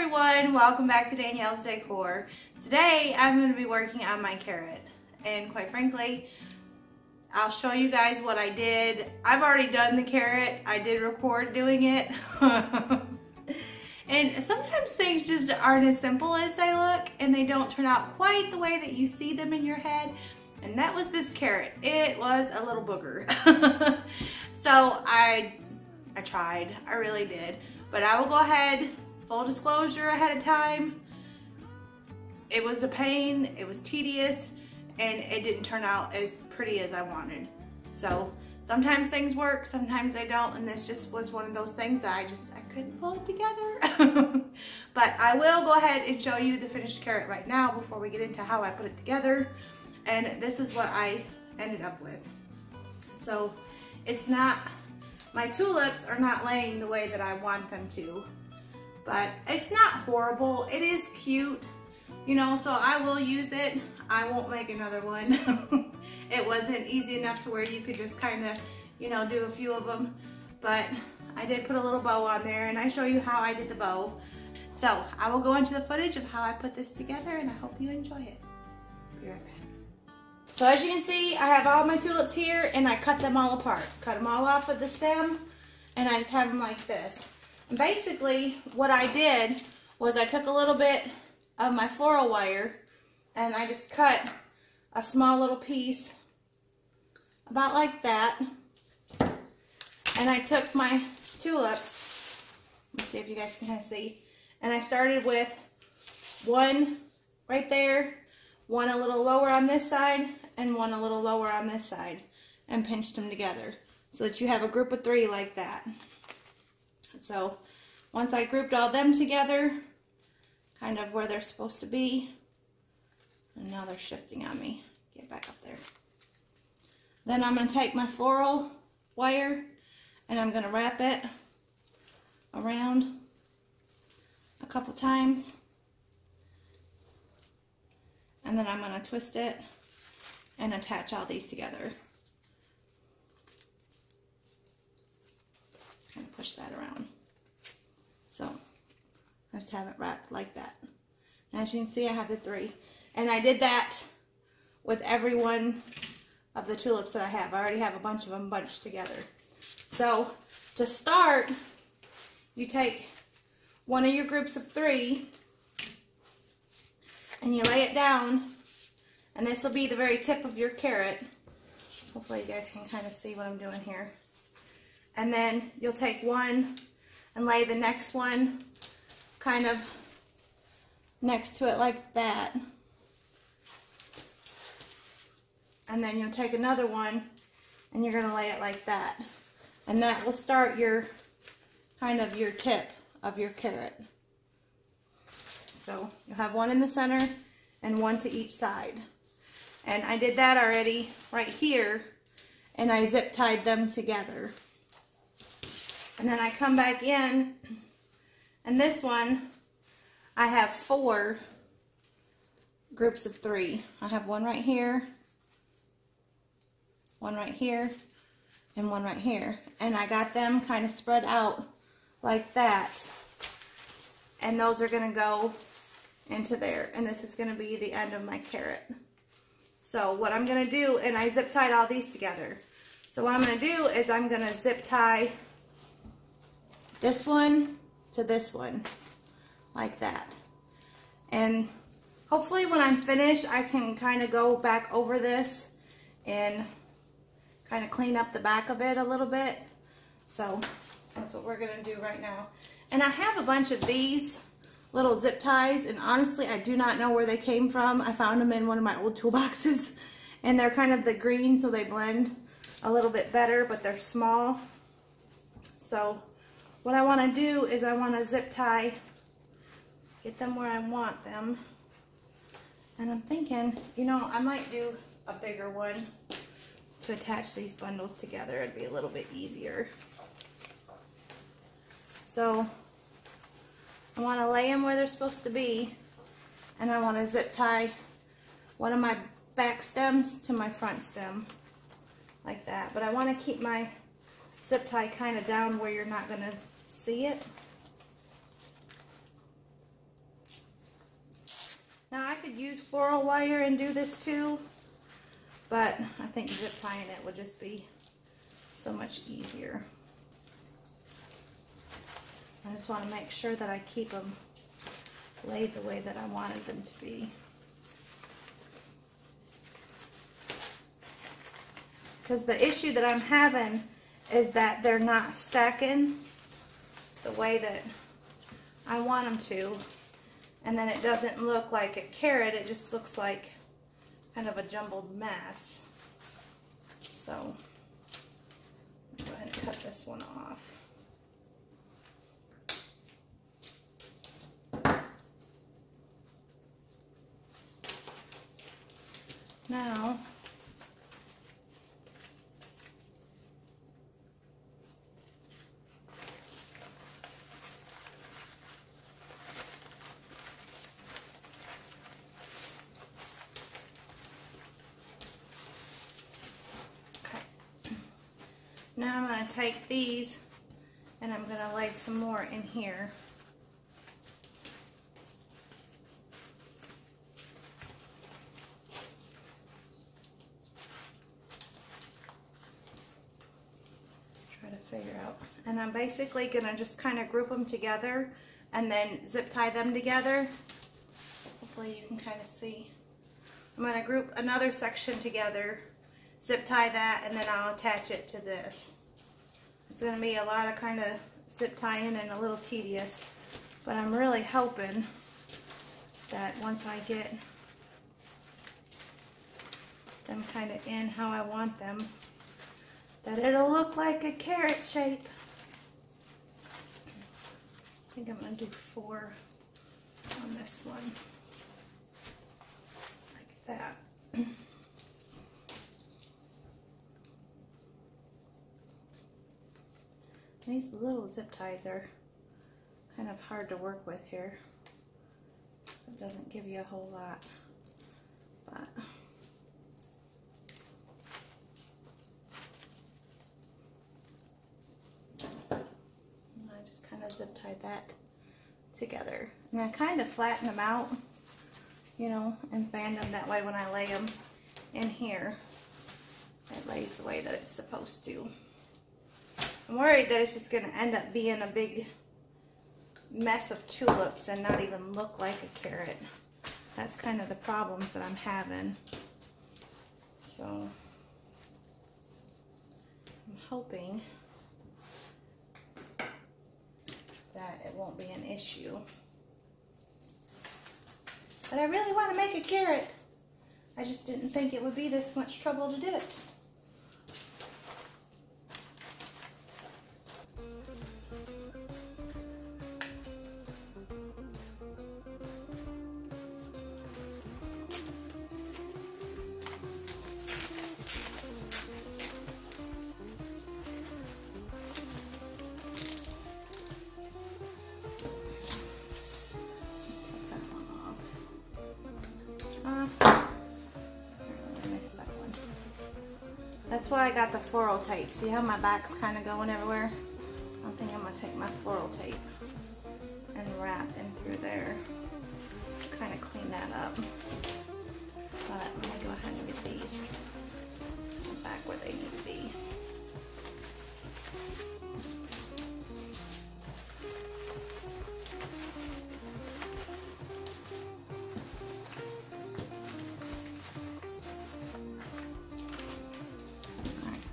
everyone, welcome back to Danielle's Decor. Today I'm going to be working on my carrot, and quite frankly I'll show you guys what I did. I've already done the carrot. I did record doing it. And sometimes things just aren't as simple as they look, and they don't turn out quite the way that you see them in your head. And that was this carrot. It was a little booger. So I tried, I really did. But I will go ahead, full disclosure ahead of time, it was a pain, it was tedious, and it didn't turn out as pretty as I wanted. So sometimes things work, sometimes they don't, and this just was one of those things that I couldn't pull it together. But I will go ahead and show you the finished carrot right now before we get into how I put it together. And this is what I ended up with. So it's not, my tulips are not laying the way that I want them to, but it's not horrible. It is cute, you know, so I will use it. I won't make another one. It wasn't easy enough to where you could just kind of, you know, do a few of them, but I did put a little bow on there, and I show you how I did the bow. So I will go into the footage of how I put this together, and I hope you enjoy it. Be right back. So as you can see, I have all my tulips here, and I cut them all apart. Cut them all off with the stem, and I just have them like this. And basically, what I did was I took a little bit of my floral wire, and I just cut a small little piece, about like that. And I took my tulips, let's see if you guys can kind of see, and I started with one right there, one a little lower on this side, and one a little lower on this side, and pinched them together so that you have a group of 3 like that. So once I grouped all them together, kind of where they're supposed to be, and now they're shifting on me. Get back up there. Then I'm going to take my floral wire, and I'm going to wrap it around a couple times, and then I'm going to twist it and attach all these together. Kind of push that around. So I just have it wrapped like that. And as you can see, I have the 3. And I did that with every one of the tulips that I have. I already have a bunch of them bunched together. So to start, you take one of your groups of 3 and you lay it down, and this will be the very tip of your carrot. Hopefully you guys can kind of see what I'm doing here. And then you'll take one and lay the next one kind of next to it like that. And then you'll take another one and you're going to lay it like that. And that will start your kind of your tip of your carrot. So you'll have one in the center and one to each side. And I did that already right here, and I zip tied them together. And then I come back in, and this one I have 4 groups of 3. I have one right here, one right here, and one right here. And I got them kind of spread out like that. And those are going to go into there. And this is going to be the end of my carrot. So what I'm going to do, and I zip tied all these together. So what I'm going to do is I'm going to zip tie this one to this one like that. And hopefully when I'm finished, I can kind of go back over this and kind of clean up the back of it a little bit. So that's what we're going to do right now. And I have a bunch of these little zip ties, and honestly I do not know where they came from. I found them in one of my old toolboxes, and they're kind of the green, so they blend a little bit better, but they're small. So what I want to do is I want to zip tie, get them where I want them. And I'm thinking, you know, I might do a bigger one to attach these bundles together. It'd be a little bit easier. So I want to lay them where they're supposed to be, and I want to zip tie one of my back stems to my front stem like that. But I want to keep my zip tie kind of down where you're not going to see it. Now I could use floral wire and do this too, but I think zip tying it would just be so much easier. I just want to make sure that I keep them laid the way that I wanted them to be. Because the issue that I'm having is that they're not stacking the way that I want them to. And then it doesn't look like a carrot, it just looks like kind of a jumbled mess. So, I'm going to go ahead and cut this one off. Now, now I'm going to take these and I'm going to lay some more in here. Try to figure out. And I'm basically going to just kind of group them together and then zip tie them together. Hopefully you can kind of see. I'm going to group another section together, zip tie that, and then I'll attach it to this. It's going to be a lot of kind of zip tying and a little tedious, but I'm really hoping that once I get them kind of in how I want them, that it'll look like a carrot shape. I think I'm going to do 4 on this one, like that. These little zip ties are kind of hard to work with here. It doesn't give you a whole lot, but I just kind of zip tie that together. And I kind of flatten them out, you know, and fan them that way when I lay them in here. It lays the way that it's supposed to. I'm worried that it's just going to end up being a big mess of tulips and not even look like a carrot. That's kind of the problems that I'm having. So I'm hoping that it won't be an issue. But I really want to make a carrot. I just didn't think it would be this much trouble to do it. That's why I got the floral tape. See how my back's kind of going everywhere? I think I'm going to take my floral tape and wrap in through there. Kind of clean that up. But let me go ahead and get these back where they need to be.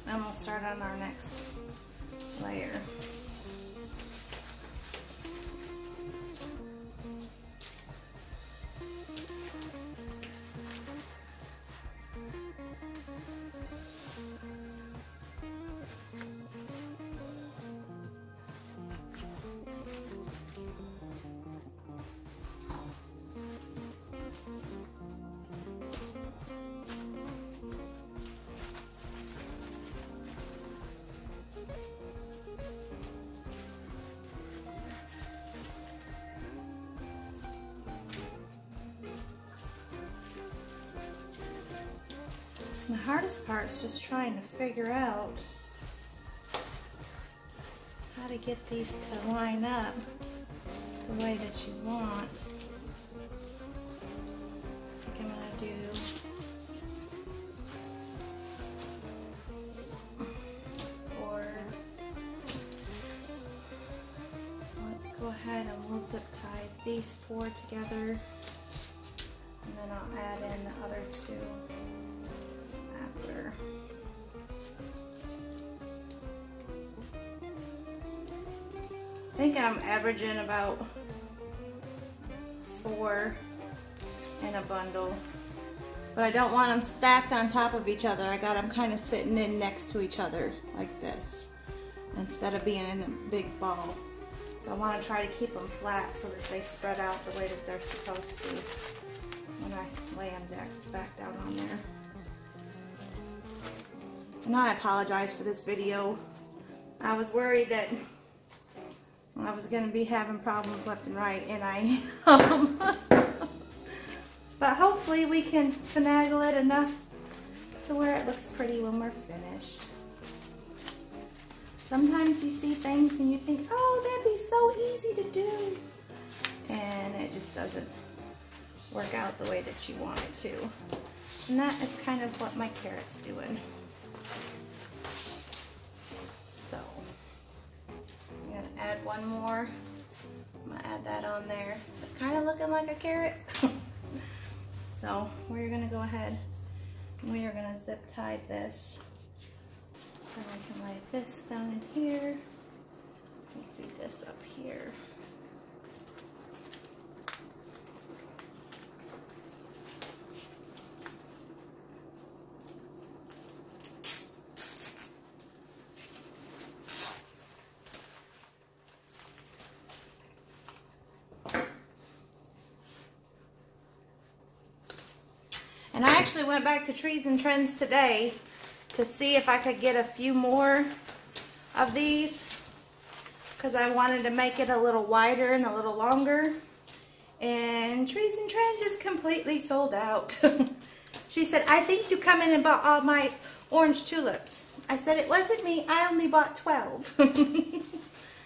Then we'll start on our next layer. The hardest part is just trying to figure out how to get these to line up the way that you want. go ahead and we'll zip tie these 4 together, and then I'll add in the other 2 after. I think I'm averaging about 4 in a bundle, but I don't want them stacked on top of each other. I got them kind of sitting in next to each other like this, instead of being in a big ball. So I want to try to keep them flat so that they spread out the way that they're supposed to when I lay them back down on there. And I apologize for this video. I was worried that I was going to be having problems left and right, and I but hopefully we can finagle it enough to where it looks pretty when we're finished. Sometimes you see things and you think, oh, that'd be so easy to do, and it just doesn't work out the way that you want it to. And that is kind of what my carrot's doing. So I'm gonna add one more. I'm gonna add that on there. Is it kind of looking like a carrot? So we're gonna go ahead and we are gonna zip tie this. And I can lay this down in here and feed this up here. And I actually went back to Trees and Trends today to see if I could get a few more of these, because I wanted to make it a little wider and a little longer. And Trees and Trends is completely sold out. She said, I think you come in and bought all my orange tulips. I said, it wasn't me. I only bought 12.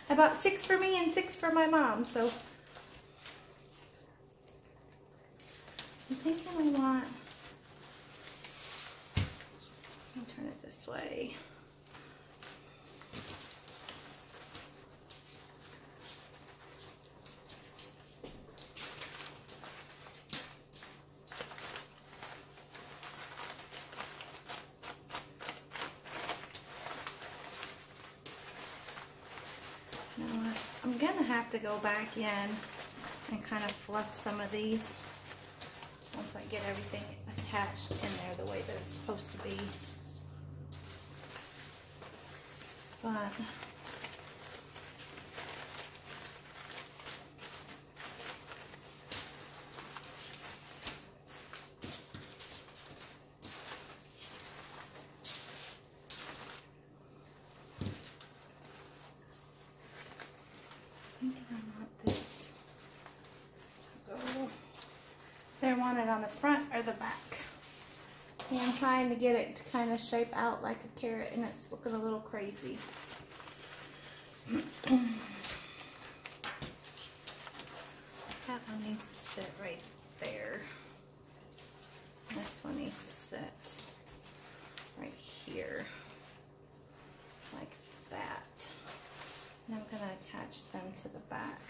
I bought 6 for me and 6 for my mom. So I'm thinking we want, let me turn it this way. Now I'm gonna have to go back in and kind of fluff some of these once I get everything attached in there the way that it's supposed to be. But I think I want this to go. They want it on the front or the back. See, I'm trying to get it to kind of shape out like a carrot, and it's looking a little crazy. That one needs to sit right there. This one needs to sit right here, like that. And I'm going to attach them to the back.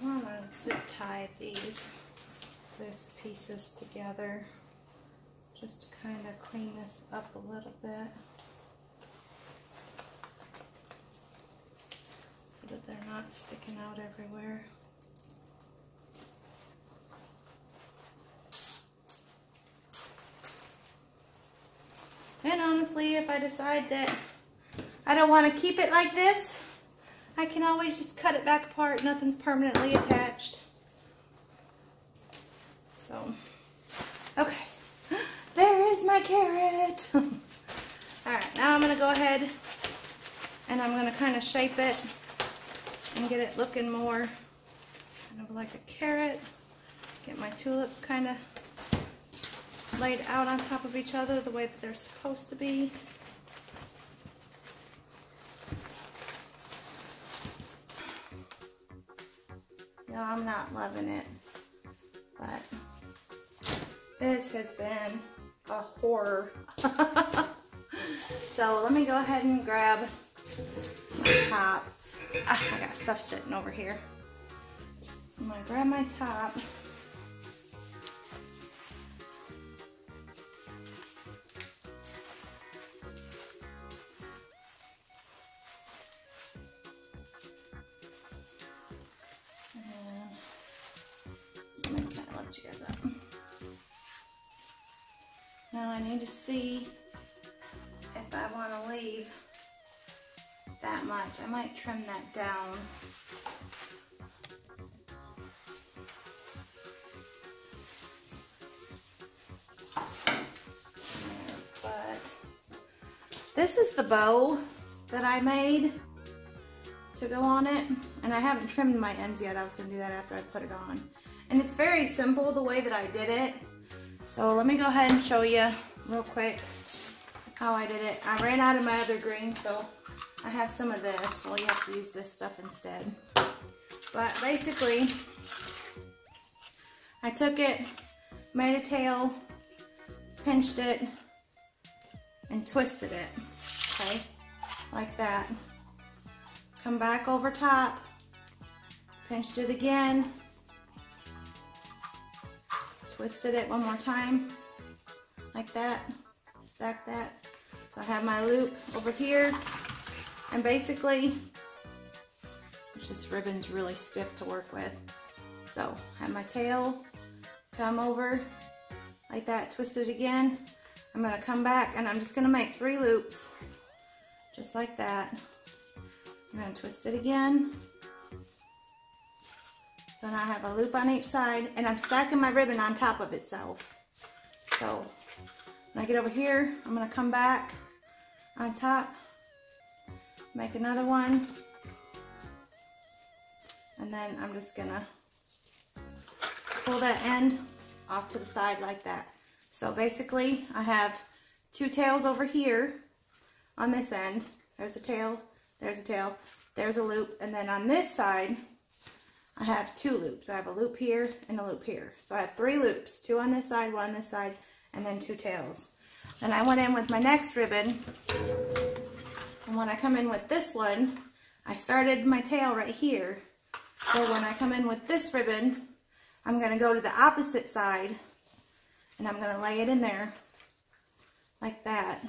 I'm going to zip tie these pieces together just to kind of clean this up a little bit so that they're not sticking out everywhere. And honestly, if I decide that I don't want to keep it like this, I can always just cut it back apart. Nothing's permanently attached. So, okay. There is my my carrot. All right, now I'm gonna go ahead and I'm gonna kind of shape it and get it looking more kind of like a carrot. Get my tulips kind of laid out on top of each other the way that they're supposed to be. No, I'm not loving it, but this has been a horror. So let me go ahead and grab my top. I got stuff sitting over here. I'm gonna grab my top. And let me kind of lift you guys up. Now I need to see if I want to leave that much. I might trim that down. But this is the bow that I made to go on it, and I haven't trimmed my ends yet. I was going to do that after I put it on. And it's very simple the way that I did it. So let me go ahead and show you real quick how I did it. I ran out of my other green, so I have some of this. Well, you have to use this stuff instead. But basically, I took it, made a tail, pinched it, and twisted it, okay, like that. Come back over top, pinched it again, twisted it one more time, like that, stack that. So I have my loop over here, and basically, this ribbon's really stiff to work with. So I have my tail, come over like that, twist it again. I'm gonna come back and I'm just gonna make 3 loops, just like that. I'm gonna twist it again. So now I have a loop on each side, and I'm stacking my ribbon on top of itself. So when I get over here, I'm gonna come back on top, make another one, and then I'm just gonna pull that end off to the side like that. So basically, I have 2 tails over here on this end. There's a tail, there's a tail, there's a loop, and then on this side, I have 2 loops. I have a loop here and a loop here. So I have 3 loops, 2 on this side, 1 on this side, and then 2 tails. Then I went in with my next ribbon, and when I come in with this one, I started my tail right here. So when I come in with this ribbon, I'm gonna go to the opposite side, and I'm gonna lay it in there like that,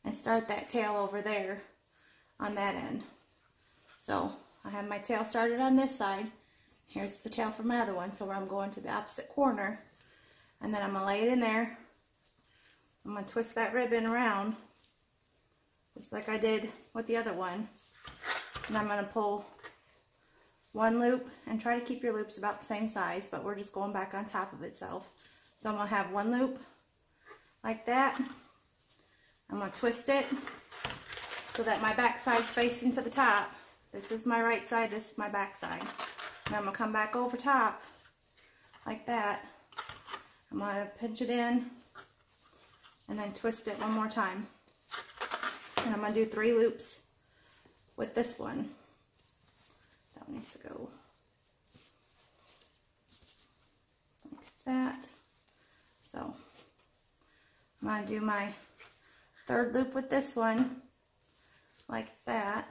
and start that tail over there on that end. So I have my tail started on this side. Here's the tail for my other one, so where I'm going to the opposite corner, and then I'm gonna lay it in there. I'm gonna twist that ribbon around, just like I did with the other one, and I'm gonna pull 1 loop, and try to keep your loops about the same size, but we're just going back on top of itself. So I'm gonna have 1 loop like that. I'm gonna twist it so that my back side's facing to the top. This is my right side, this is my back side. And I'm gonna come back over top like that. I'm gonna pinch it in and then twist it one more time. And I'm gonna do 3 loops with this one. That one needs to go like that. So I'm gonna do my 3rd loop with this one like that.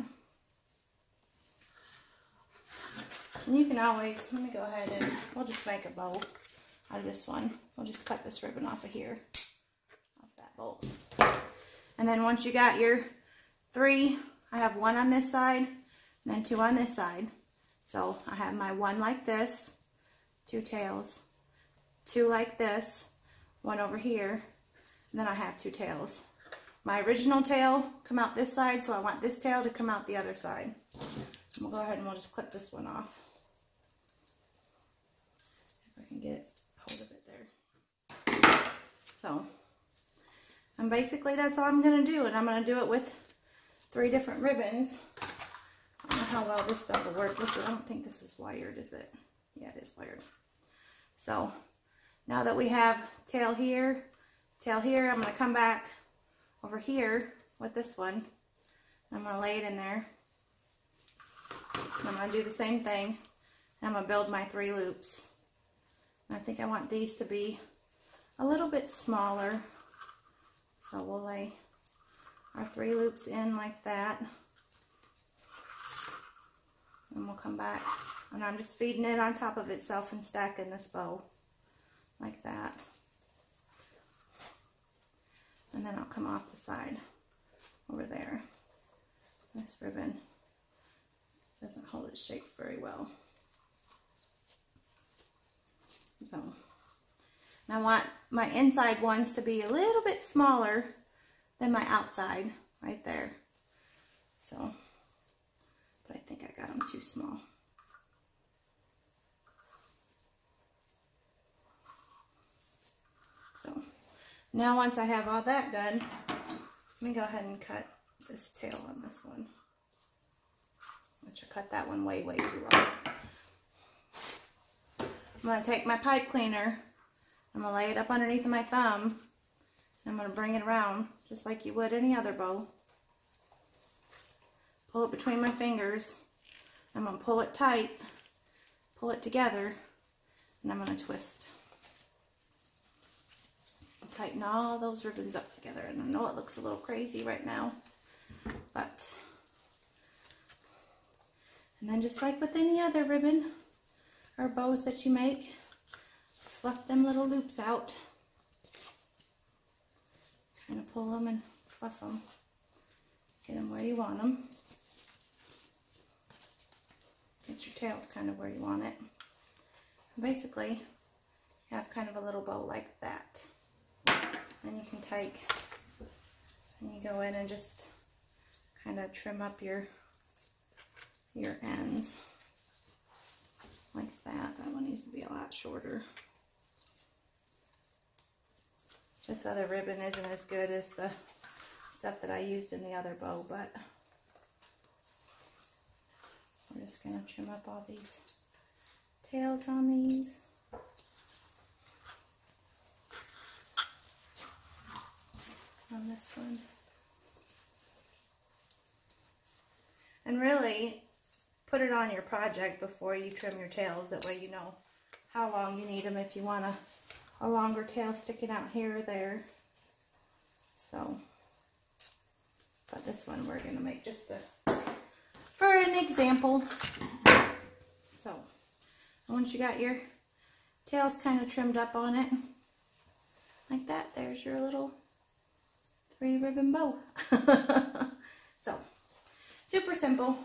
And you can always, let me go ahead and we'll just make a bow out of this one. We'll just cut this ribbon off of here, off that bolt. And then once you got your 3, I have 1 on this side, and then 2 on this side. So I have my 1 like this, 2 tails, 2 like this, 1 over here, and then I have 2 tails. My original tail come out this side, so I want this tail to come out the other side. And we'll go ahead and we'll just clip this one off. If I can get hold of it there. So And basically that's all I'm going to do, and I'm going to do it with 3 different ribbons. I don't know how well this stuff will work. I don't think this is wired, is it? Yeah, it is wired. So now that we have tail here, I'm going to come back over here with this one. I'm going to lay it in there. I'm going to do the same thing. And I'm going to build my 3 loops. And I think I want these to be a little bit smaller. So we'll lay our 3 loops in like that. And we'll come back. And I'm just feeding it on top of itself and stacking this bow like that. And then I'll come off the side over there. This ribbon doesn't hold its shape very well. So, and I want my inside ones to be a little bit smaller than my outside right there. So, but I think I got them too small. So, now once I have all that done, let me go ahead and cut this tail on this one. Which I cut that one way, way too long. I'm going to take my pipe cleaner, I'm going to lay it up underneath of my thumb, and I'm going to bring it around just like you would any other bow. Pull it between my fingers. I'm going to pull it tight, pull it together, and I'm going to twist. Tighten all those ribbons up together. And I know it looks a little crazy right now, but, and then just like with any other ribbon or bows that you make, fluff them little loops out. Kind of pull them and fluff them. Get them where you want them. Get your tails kind of where you want it. And basically, you have kind of a little bow like that. And you can take, and you go in and just kind of trim up your ends like that. That one needs to be a lot shorter. This other ribbon isn't as good as the stuff that I used in the other bow, but we're just going to trim up all these tails on these. On this one. And really put it on your project before you trim your tails. That way you know how long you need them if you want a longer tail sticking out here or there. So, but this one we're going to make just for an example. So, once you got your tails kind of trimmed up on it, like that, there's your little 3-ribbon bow. So, super simple,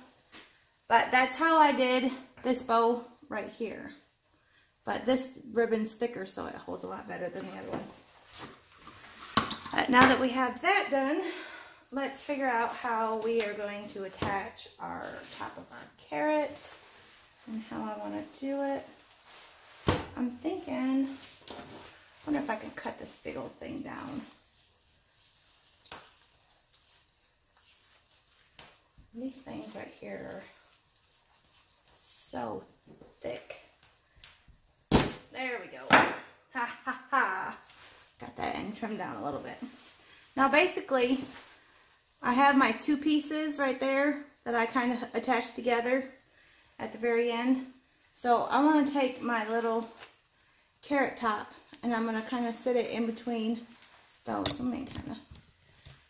but that's how I did this bow right here. But this ribbon's thicker, so it holds a lot better than the other one. But now that we have that done, let's figure out how we are going to attach our top of our carrot and how I want to do it. I'm thinking, I wonder if I can cut this big old thing down. These things right here are so thick. There we go. Ha ha ha. Got that end trimmed down a little bit. Now basically, I have my 2 pieces right there that I kind of attached together at the very end. So I'm going to take my little carrot top and I'm going to kind of sit it in between those. Let me kind of,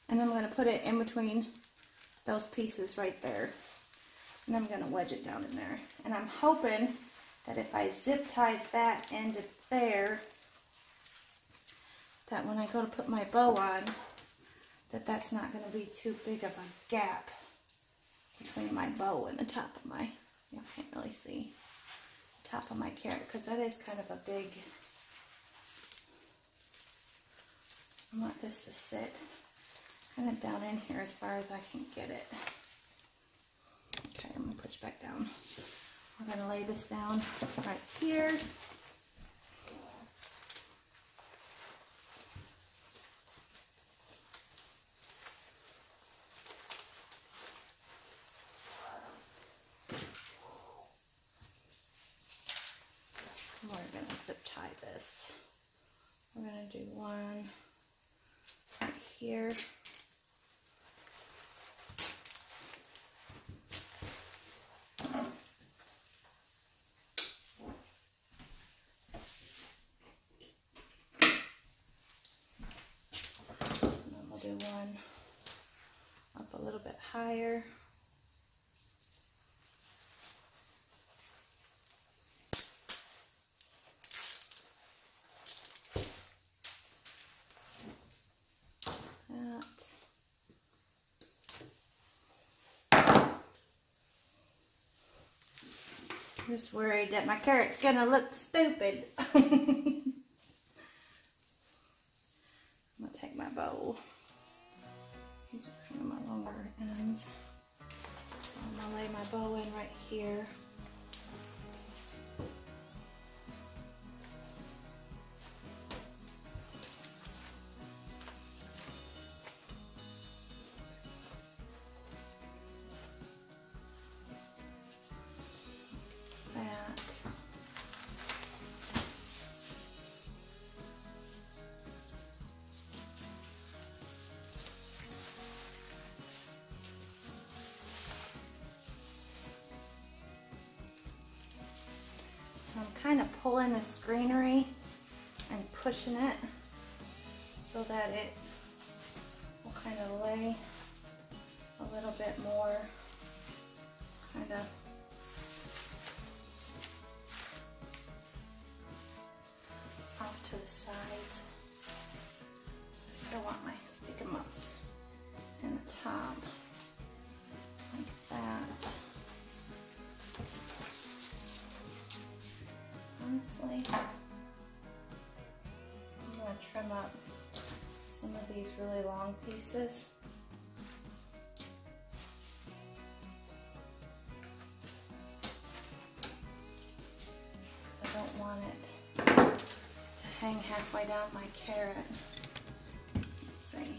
and I'm going to put it in between those pieces right there, and I'm going to wedge it down in there. And I'm hoping that if I zip tie that end of there, that when I go to put my bow on, that that's not going to be too big of a gap between my bow and the top of my, you can't really see, the top of my carrot, because that is kind of a big, I want this to sit kind of down in here as far as I can get it. Okay, I'm going to push back down. We're going to lay this down right here. going to zip tie this. We're going to do one right here. And then we'll do one up a little bit higher. I'm just worried that my carrot's gonna look stupid. I'm gonna take my bowl. These are kind of my longer ends. So I'm gonna lay my bow in right here. I'm kind of pulling this greenery and pushing it so that it will kind of lay a little bit more kind of off to the sides. I still want my stick-em-ups in the top like that. Honestly, I'm going to trim up some of these really long pieces. I don't want it to hang halfway down my carrot. Let's see.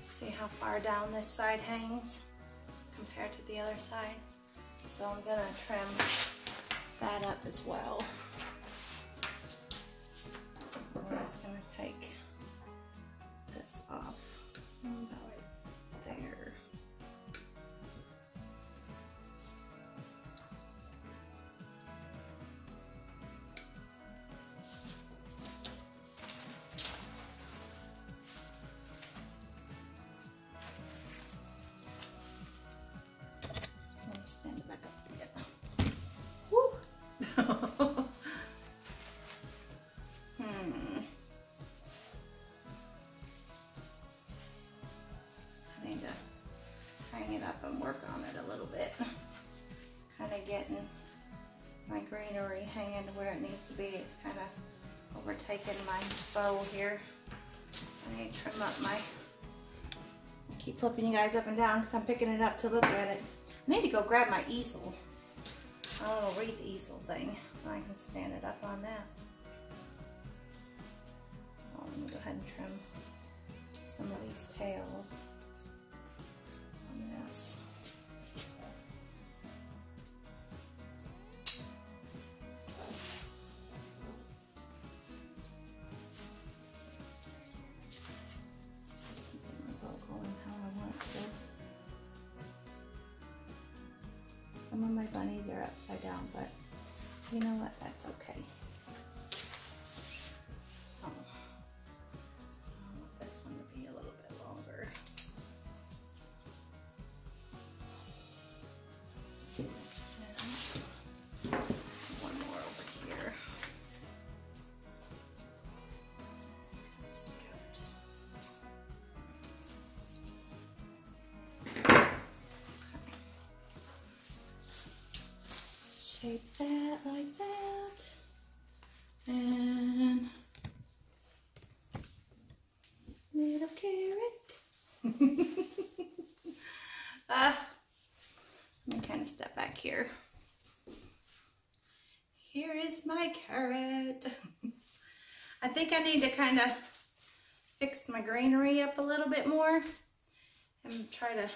See how far down this side hangs compared to the other side. So I'm going to trim that up as well. We're just going to take this off about right there. Stand it back up again. Woo! I need to hang it up and work on it a little bit. Kind of getting my greenery hanging to where it needs to be. It's kind of overtaking my bow here. I need to trim up my... I keep flipping you guys up and down because I'm picking it up to look at it. I need to go grab my easel. A little wreath easel thing. I can stand it up on that. Oh, let me go ahead and trim some of these tails on this. Get my bow going how I want it to. Some of my bunnies are upside down, but you know what? That's okay. Oh. I want this one to be a little bit longer. And one more over here. Stick out. Shape that like that, and little carrot. Let me kind of step back here. Here is my carrot. I think I need to kind of fix my greenery up a little bit more and try to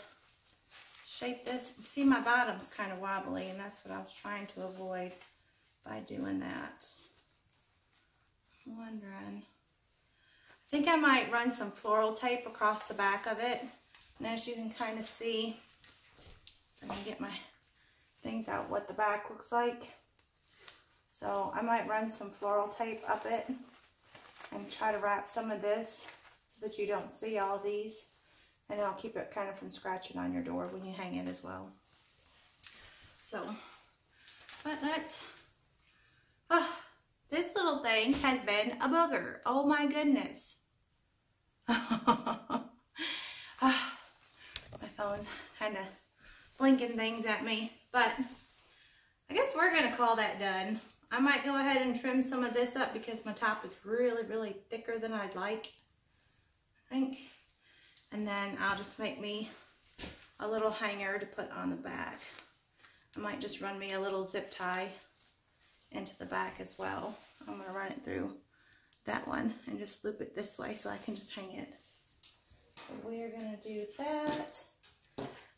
shape this. See, my bottom's kind of wobbly, and that's what I was trying to avoid by doing that. I'm wondering. I think I might run some floral tape across the back of it. And as you can kind of see, I'm going to get my things out what the back looks like. So I might run some floral tape up it and try to wrap some of this so that you don't see all these. And it'll keep it kind of from scratching on your door when you hang it as well. So, but that's, oh, this little thing has been a booger. Oh my goodness. Oh, my phone's kind of blinking things at me, but I guess we're going to call that done. I might go ahead and trim some of this up because my top is really, really thicker than I'd like, I think. And then I'll just make me a little hanger to put on the back. I might just run me a little zip tie into the back as well. I'm going to run it through that one and just loop it this way so I can just hang it. So we're going to do that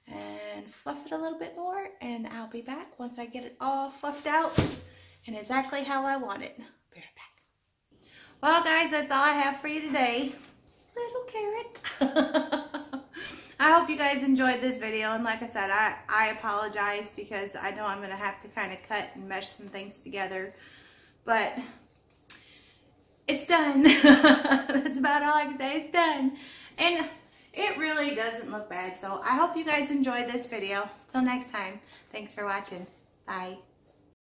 and fluff it a little bit more, and I'll be back once I get it all fluffed out and exactly how I want it. Be right back. Well guys, that's all I have for you today. Little carrot. I hope you guys enjoyed this video, and like I said, I apologize because I know I'm going to have to kind of cut and mesh some things together, but it's done. That's about all I can say. It's done. And it really doesn't look bad, so I hope you guys enjoyed this video. Till next time, thanks for watching. Bye.